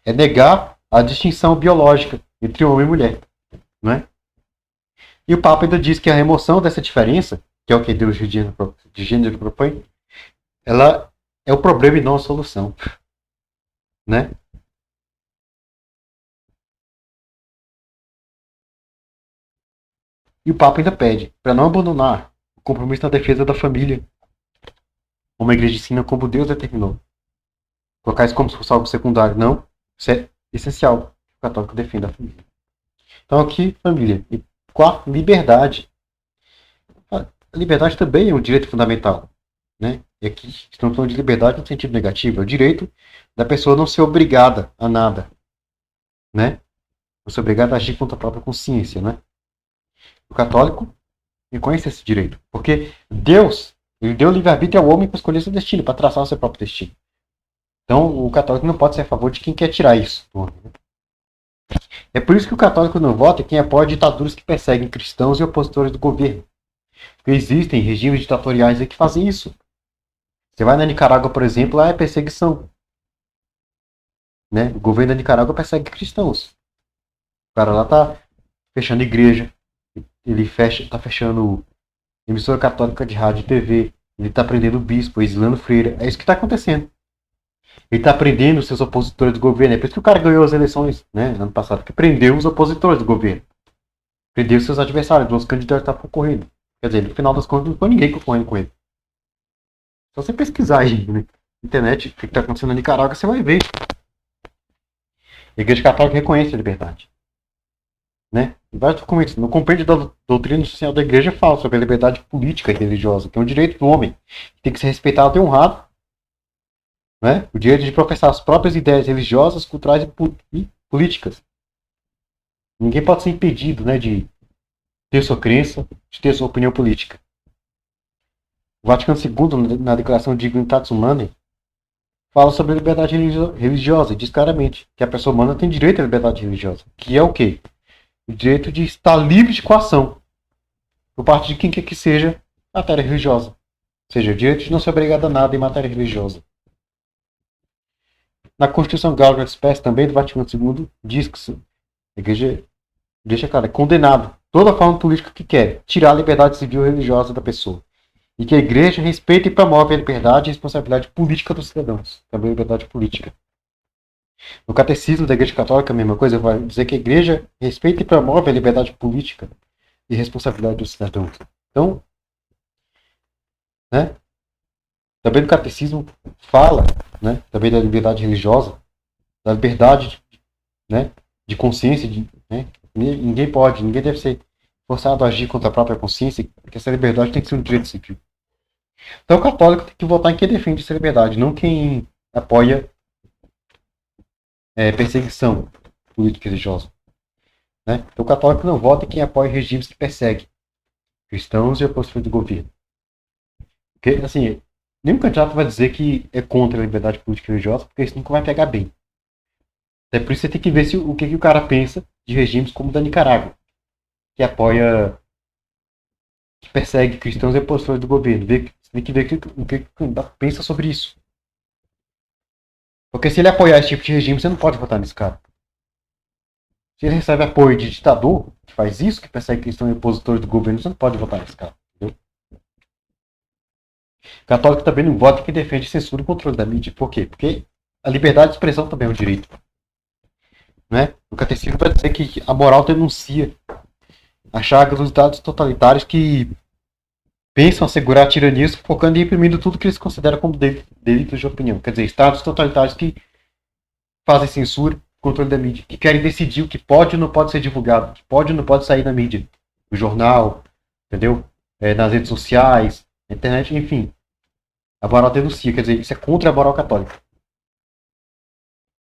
É negar a distinção biológica entre homem e mulher. Não é? E o Papa ainda diz que a remoção dessa diferença, que é o que Deus de gênero propõe, ela é o problema e não a solução. Né? E o Papa ainda pede para não abandonar o compromisso na defesa da família, como a igreja ensina, como Deus determinou. Colocar isso como se fosse algo secundário. Não. Isso é essencial. O católico defenda a família. Então aqui, família. E quarto, liberdade. A liberdade também é um direito fundamental. Né? E aqui estamos falando de liberdade no sentido negativo. É o direito da pessoa não ser obrigada a nada. Né? Não ser obrigada a agir contra a própria consciência. Né? O católico reconhece esse direito. Porque Deus, ele deu livre-arbítrio ao homem para escolher seu destino, para traçar o seu próprio destino. Então, o católico não pode ser a favor de quem quer tirar isso do homem. Né? É por isso que o católico não vota quem apoia ditaduras que perseguem cristãos e opositores do governo. Porque existem regimes ditatoriais aí que fazem isso. Você vai na Nicarágua, por exemplo, lá é perseguição. Né? O governo da Nicarágua persegue cristãos. O cara lá tá fechando igreja, ele tá fechando emissora católica de rádio e TV, ele tá prendendo bispo, exilando freira. É isso que tá acontecendo. Ele está prendendo os seus opositores do governo. É por isso que o cara ganhou as eleições, né, ano passado, porque prendeu os opositores do governo. Prendeu os seus adversários, os candidatos que estavam concorrendo. Quer dizer, no final das contas, não foi ninguém concorrendo com ele. Só você pesquisar aí na internet o que está acontecendo na Nicarágua, você vai ver. A Igreja Católica reconhece a liberdade. Né? Em vários documentos. No compêndio da doutrina social da Igreja fala sobre a liberdade política e religiosa, que é um direito do homem, que tem que ser respeitado e honrado. Né? O direito de professar as próprias ideias religiosas, culturais e políticas. Ninguém pode ser impedido, né, de ter sua crença, de ter sua opinião política. O Vaticano II, na Declaração de Dignitatis Humanae, fala sobre a liberdade religiosa e diz claramente que a pessoa humana tem direito à liberdade religiosa. Que é o quê? O direito de estar livre de coação por parte de quem quer que seja matéria religiosa. Ou seja, o direito de não ser obrigado a nada em matéria religiosa. Na Constituição Gaudium et Spes, também do Vaticano II, diz que a igreja deixa claro, é condenado toda forma política que quer tirar a liberdade civil e religiosa da pessoa. E que a igreja respeita e promove a liberdade e responsabilidade política dos cidadãos. Também a liberdade política. No Catecismo da Igreja Católica, a mesma coisa, vai dizer que a igreja respeita e promove a liberdade política e responsabilidade dos cidadãos. Então, né, também no Catecismo fala, né, também da liberdade religiosa, da liberdade, né, de consciência, né, ninguém deve ser forçado a agir contra a própria consciência, porque essa liberdade tem que ser um direito civil. Então o católico tem que votar em quem defende essa liberdade, não quem apoia perseguição política e religiosa. Né? Então o católico não vota em quem apoia regimes que perseguem cristãos e opositores do governo. Porque, assim, nenhum candidato vai dizer que é contra a liberdade política e religiosa, porque isso nunca vai pegar bem. Até por isso você tem que ver o que o cara pensa de regimes como o da Nicarágua, que apoia, que persegue cristãos e opositores do governo. Você tem que ver o que o candidato pensa sobre isso. Porque se ele apoiar esse tipo de regime, você não pode votar nesse cara. Se ele recebe apoio de ditador, que faz isso, que persegue cristãos e opositores do governo, você não pode votar nesse cara. Entendeu? O católico também não vota que defende censura e controle da mídia. Por quê? Porque a liberdade de expressão também é um direito. Né? O catecismo vai dizer que a moral denuncia a chaga dos estados totalitários que pensam assegurar a tirania focando e reprimindo tudo que eles consideram como delitos de opinião. Quer dizer, estados totalitários que fazem censura, controle da mídia, que querem decidir o que pode ou não pode ser divulgado, o que pode ou não pode sair na mídia, no jornal, entendeu? Nas redes sociais, na internet, enfim. A moral denuncia, quer dizer, isso é contra a moral católica.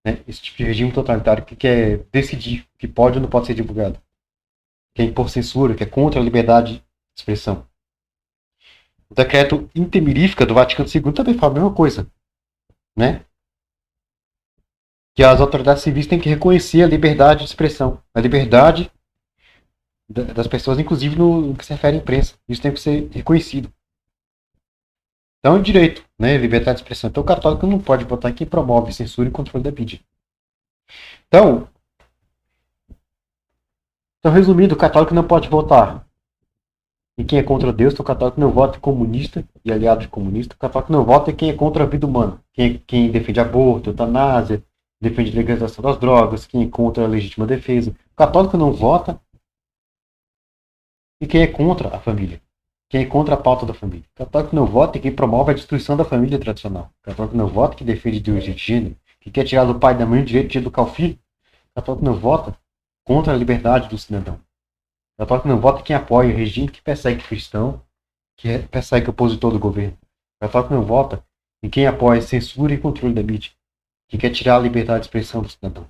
Né? Esse tipo de regime totalitário que quer decidir o que pode ou não pode ser divulgado. Que é impor censura, que é contra a liberdade de expressão. O decreto Intemirífica do Vaticano II também fala a mesma coisa. Né? Que as autoridades civis têm que reconhecer a liberdade de expressão. A liberdade das pessoas, inclusive no que se refere à imprensa. Isso tem que ser reconhecido. Então é um direito, né? Liberdade de expressão. Então o católico não pode votar em quem promove censura e controle da mídia. Então, resumindo, o católico não pode votar em quem é contra Deus, o católico não vota em comunista e aliado de comunista, o católico não vota em quem é contra a vida humana, quem defende aborto, eutanásia, defende a legalização das drogas, quem é contra a legítima defesa. O católico não vota em quem é contra a família, quem é contra a pauta da família. O católico não vota em quem promove a destruição da família tradicional. O católico não vota em quem defende ideologia de gênero, que quer tirar do pai e da mãe o direito de educar o filho. O católico não vota contra a liberdade do cidadão. O católico não vota quem apoia o regime que persegue cristão, que persegue opositor do governo. O católico não vota em quem apoia censura e controle da mídia, que quer tirar a liberdade de expressão do cidadão.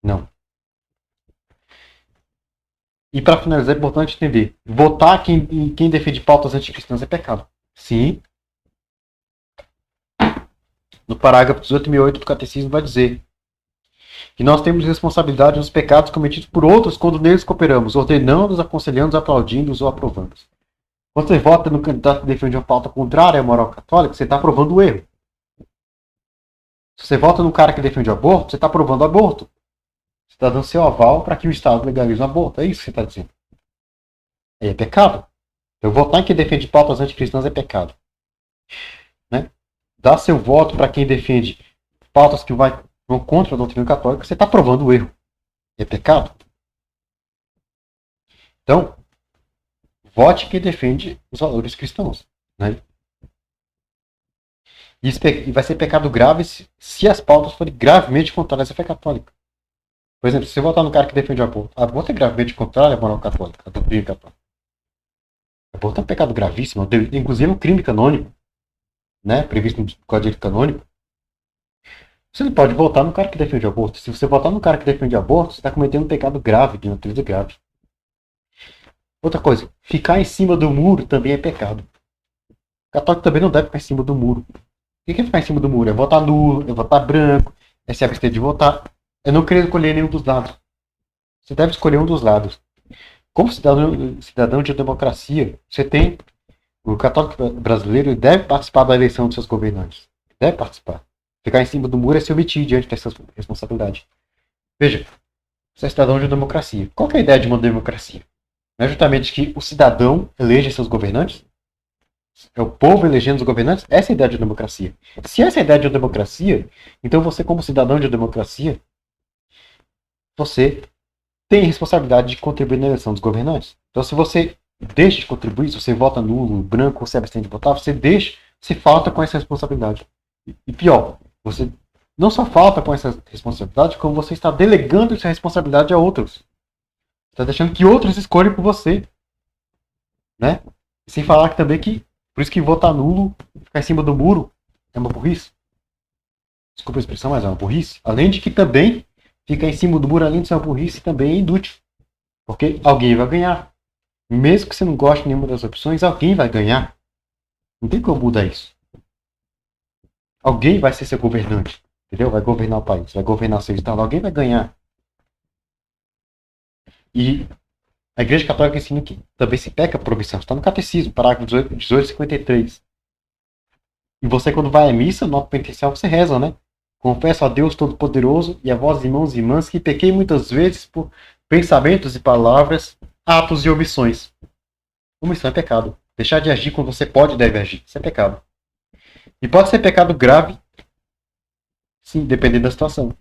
Não. E para finalizar, é importante entender: votar em quem defende pautas anticristãs é pecado. Sim. No parágrafo 1868 do Catecismo vai dizer que nós temos responsabilidade nos pecados cometidos por outros quando neles cooperamos, ordenando-os, aconselhando-os, aplaudindo-os ou aprovando-os. Quando você vota no candidato que defende uma pauta contrária à moral católica, você está aprovando o erro. Se você vota no cara que defende o aborto, você está aprovando o aborto. Você está dando seu aval para que o Estado legalize o aborto. É isso que você está dizendo. Aí é pecado. Então, votar em quem defende pautas anticristãs é pecado. Né? Dar seu voto para quem defende pautas que vão contra a doutrina católica, você está provando o erro. É pecado. Então, vote quem defende os valores cristãos. Né? E vai ser pecado grave se as pautas forem gravemente contrárias à fé católica. Por exemplo, se você votar no cara que defende o aborto é gravemente contrário à moral católica, à doutrina católica. Aborto é um pecado gravíssimo, inclusive um crime canônico, né, previsto no Código Canônico. Você não pode votar no cara que defende o aborto. Se você votar no cara que defende o aborto, você está cometendo um pecado grave, de natureza grave. Outra coisa, ficar em cima do muro também é pecado. O católico também não deve ficar em cima do muro. O que é ficar em cima do muro? É votar nulo, é votar branco, é se abster de votar. É não querer escolher nenhum dos lados. Você deve escolher um dos lados. Como cidadão de democracia, você tem. O católico brasileiro deve participar da eleição dos seus governantes. Deve participar. Ficar em cima do muro é se omitir diante dessa responsabilidade. Veja, você é cidadão de democracia. Qual é a ideia de uma democracia? Não é justamente que o cidadão eleja seus governantes? É o povo elegendo os governantes? Essa é a ideia de democracia. Se essa é a ideia de democracia, então você, como cidadão de democracia, você tem a responsabilidade de contribuir na eleição dos governantes. Então, se você deixa de contribuir, se você vota nulo, branco, você abstém de votar, você falta com essa responsabilidade. E pior, você não só falta com essa responsabilidade, como você está delegando essa responsabilidade a outros. Você está deixando que outros escolham por você. Né? E sem falar que também que, por isso que votar nulo, ficar em cima do muro, é uma burrice. Desculpa a expressão, mas é uma burrice. Além de que também ficar em cima do muro, além de ser uma burrice, também é inútil. Porque alguém vai ganhar. Mesmo que você não goste de nenhuma das opções, alguém vai ganhar. Não tem como mudar isso. Alguém vai ser seu governante. Entendeu? Vai governar o país, vai governar seu estado. Alguém vai ganhar. E a Igreja Católica ensina que também se peca por omissão. Está no Catecismo, parágrafo 1853. E você, quando vai à missa, no ato penitencial, você reza, né? Confesso a Deus Todo-Poderoso e a vós, irmãos e irmãs, que pequei muitas vezes por pensamentos e palavras, atos e omissões. Omissão é pecado. Deixar de agir quando você pode e deve agir. Isso é pecado. E pode ser pecado grave, sim, dependendo da situação.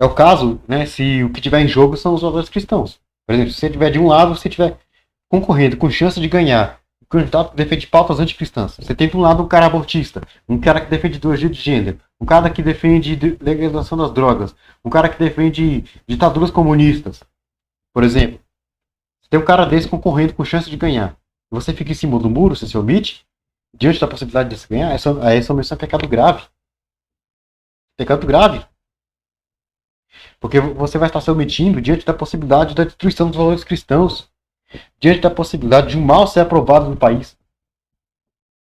É o caso, né, se o que tiver em jogo são os valores cristãos. Por exemplo, se você estiver de um lado, você estiver concorrendo com chance de ganhar, o candidato que defende pautas anticristãs. Você tem de um lado um cara abortista, um cara que defende ideologia de gênero, um cara que defende legalização das drogas, um cara que defende ditaduras comunistas. Por exemplo, você tem um cara desse concorrendo com chance de ganhar. Você fica em cima do muro, você se omite, diante da possibilidade de se ganhar, essa omissão é pecado grave. Pecado grave. Porque você vai estar se omitindo diante da possibilidade da destruição dos valores cristãos, diante da possibilidade de um mal ser aprovado no país.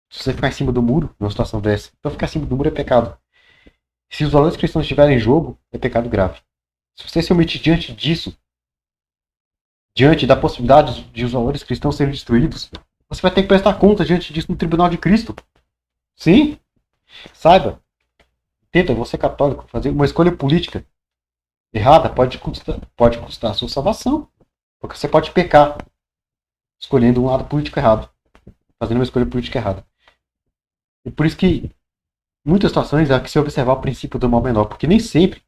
Se você ficar em cima do muro, numa situação dessa, então ficar em cima do muro é pecado. Se os valores cristãos estiverem em jogo, é pecado grave. Se você se omitir diante disso, diante da possibilidade de os valores cristãos serem destruídos, você vai ter que prestar conta diante disso no tribunal de Cristo. Sim? Saiba, tenta, você católico, fazer uma escolha política errada pode custar a sua salvação. Porque você pode pecar escolhendo um lado político errado, fazendo uma escolha política errada. E por isso que, em muitas situações, há que se observar o princípio do mal menor, porque nem sempre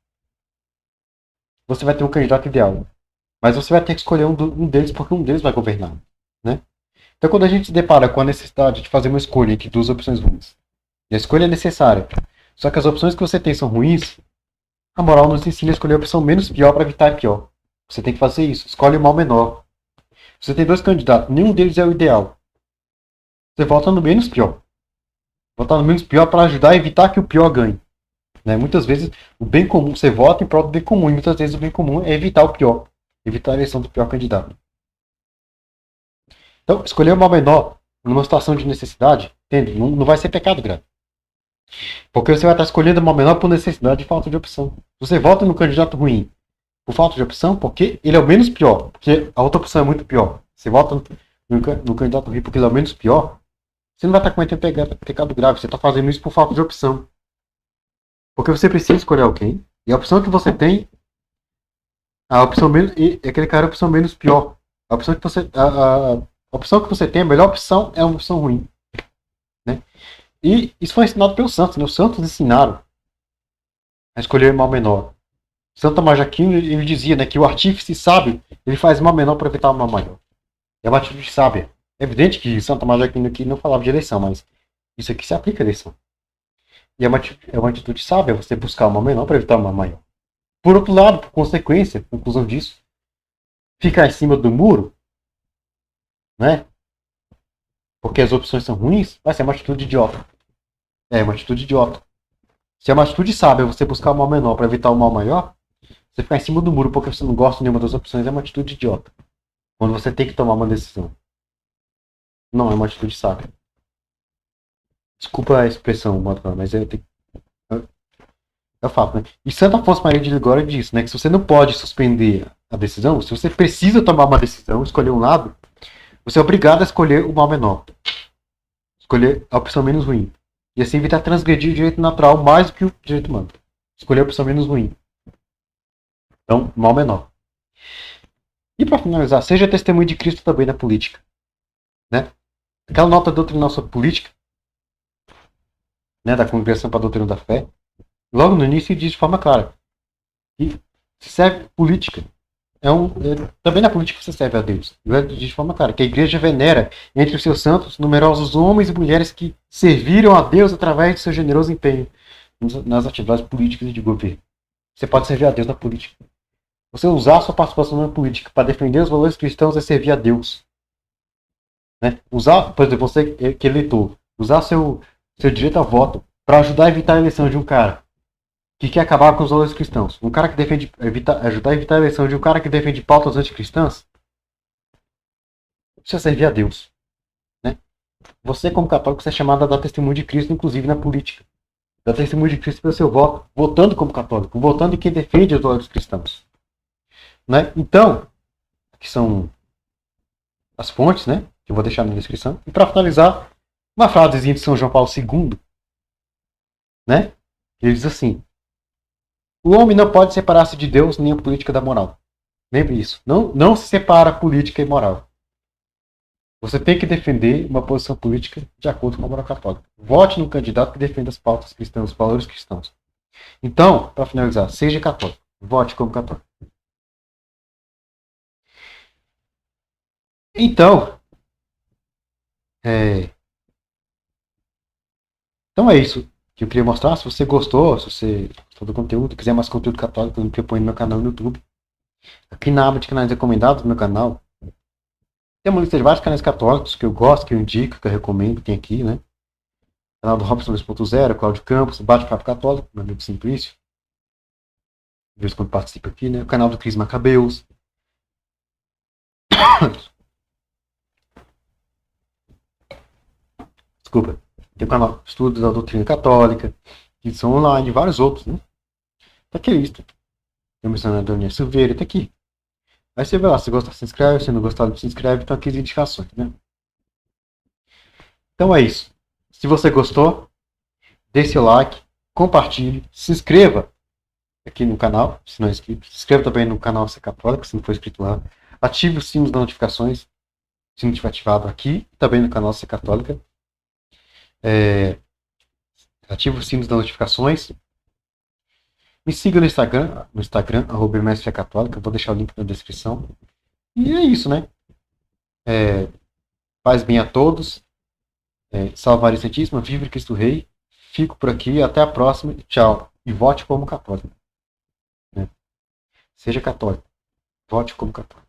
você vai ter um candidato ideal. Mas você vai ter que escolher um deles, porque um deles vai governar. Né? Então, quando a gente se depara com a necessidade de fazer uma escolha entre duas opções ruins, e a escolha é necessária, só que as opções que você tem são ruins, a moral nos ensina a escolher a opção menos pior para evitar a pior. Você tem que fazer isso. Escolhe o mal menor. Você tem dois candidatos, nenhum deles é o ideal. Você vota no menos pior. Votar no menos pior para ajudar a evitar que o pior ganhe. Né? Muitas vezes o bem comum, você vota em prol do bem comum, e muitas vezes o bem comum é evitar o pior. Evitar a eleição do pior candidato. Então, escolher o mal menor numa situação de necessidade, entende? Não vai ser pecado grave. Porque você vai estar escolhendo o mal menor por necessidade e falta de opção. Você vota no candidato ruim por falta de opção, porque ele é o menos pior. Porque a outra opção é muito pior. Você vota no candidato ruim porque ele é o menos pior, você não vai estar cometendo pecado grave. Você está fazendo isso por falta de opção. Porque você precisa escolher alguém, e a opção que você tem, a opção menos, aquele cara é a opção menos pior. A opção que você, a opção que você tem, a melhor opção é uma opção ruim. Né? E isso foi ensinado pelos santos. Né? Os santos ensinaram a escolher o mal menor. Santo Tomás de Aquino, ele dizia, né, que o artífice sábio, ele faz mal menor para evitar o mal maior. É uma atitude sábia. É evidente que Santo Tomás de Aquino aqui não falava de eleição, mas isso aqui se aplica à eleição. E é uma atitude sábia você buscar o mal menor para evitar o mal maior. Por outro lado, por consequência, conclusão disso, ficar em cima do muro, né, porque as opções são ruins, vai ser uma atitude idiota. É uma atitude idiota. Se é uma atitude sábia você buscar o mal menor para evitar o mal maior, você ficar em cima do muro porque você não gosta de nenhuma das opções é uma atitude idiota. Quando você tem que tomar uma decisão. Não é uma atitude sábia. Desculpa a expressão, mas é o fato, né? E Santo Afonso Maria de Ligório diz, né, que se você não pode suspender a decisão, se você precisa tomar uma decisão, escolher um lado, você é obrigado a escolher o mal menor. Escolher a opção menos ruim. E assim evitar transgredir o direito natural mais do que o direito humano. Escolher a opção menos ruim. Então, mal menor. E para finalizar, seja testemunho de Cristo também na política. Né? Aquela nota doutrinal sobre política, né, da Congregação para a Doutrina da Fé, logo no início diz de forma clara que se serve política. Também na política você serve a Deus. Diz de forma clara que a igreja venera entre os seus santos numerosos homens e mulheres que serviram a Deus através de seu generoso empenho nas atividades políticas e de governo. Você pode servir a Deus na política. Você usar a sua participação na política para defender os valores cristãos é servir a Deus. Né? Usar, por exemplo, você que é eleitor, usar seu direito a voto para ajudar a evitar a eleição de um cara que quer acabar com os valores cristãos. Um cara que defende ajudar a evitar a eleição de um cara que defende pautas anticristãs, você servir a Deus. Né? Você, como católico, você é chamado a dar testemunho de Cristo, inclusive na política. Dar testemunho de Cristo pelo seu voto, votando como católico, votando em quem defende os valores cristãos. Né? Então, aqui são as fontes, né, que eu vou deixar na descrição. E para finalizar, uma frasezinha de São João Paulo II, né? Ele diz assim: o homem não pode separar-se de Deus nem a política da moral. Lembre isso. Não se separa a política e moral. Você tem que defender uma posição política de acordo com a moral católica. Vote num candidato que defenda as pautas cristãs, os valores cristãos. Então, para finalizar, seja católico. Vote como católico. Então, então é isso que eu queria mostrar. Se você gostou, se você gostou do conteúdo, quiser mais conteúdo católico, eu ponho no meu canal no YouTube. Aqui na aba de canais recomendados do meu canal, tem uma lista de vários canais católicos que eu gosto, que eu indico, que eu recomendo, tem aqui, né? O canal do Robson 2.0, Cláudio Campos, Bate-Papo Católico, meu amigo Simplício. De vez em quando participa aqui, né? O canal do Cris Macabeus. Desculpa. Tem o canal Estudos da Doutrina Católica, que são online, vários outros, né? Tá aqui a lista. Tem o missionário Daniel Silveira, tá aqui. Aí você vai lá, se gostar, se inscreve, se não gostar, não se inscreve, estão aqui as indicações, né? Então é isso. Se você gostou, dê seu like, compartilhe, se inscreva aqui no canal, se não é inscrito. Se inscreva também no canal Ser Católico, se não for inscrito lá. Ative o sino das notificações, se não tiver ativado aqui, também no canal Ser Católica. Ative o sino das notificações. Me siga no Instagram, @MSFeCatólica, vou deixar o link na descrição. E é isso, né? Paz bem a todos. Salve Maria Santíssima, vive Cristo Rei. Fico por aqui, até a próxima. Tchau. E vote como católico. Né? Seja católico. Vote como católico.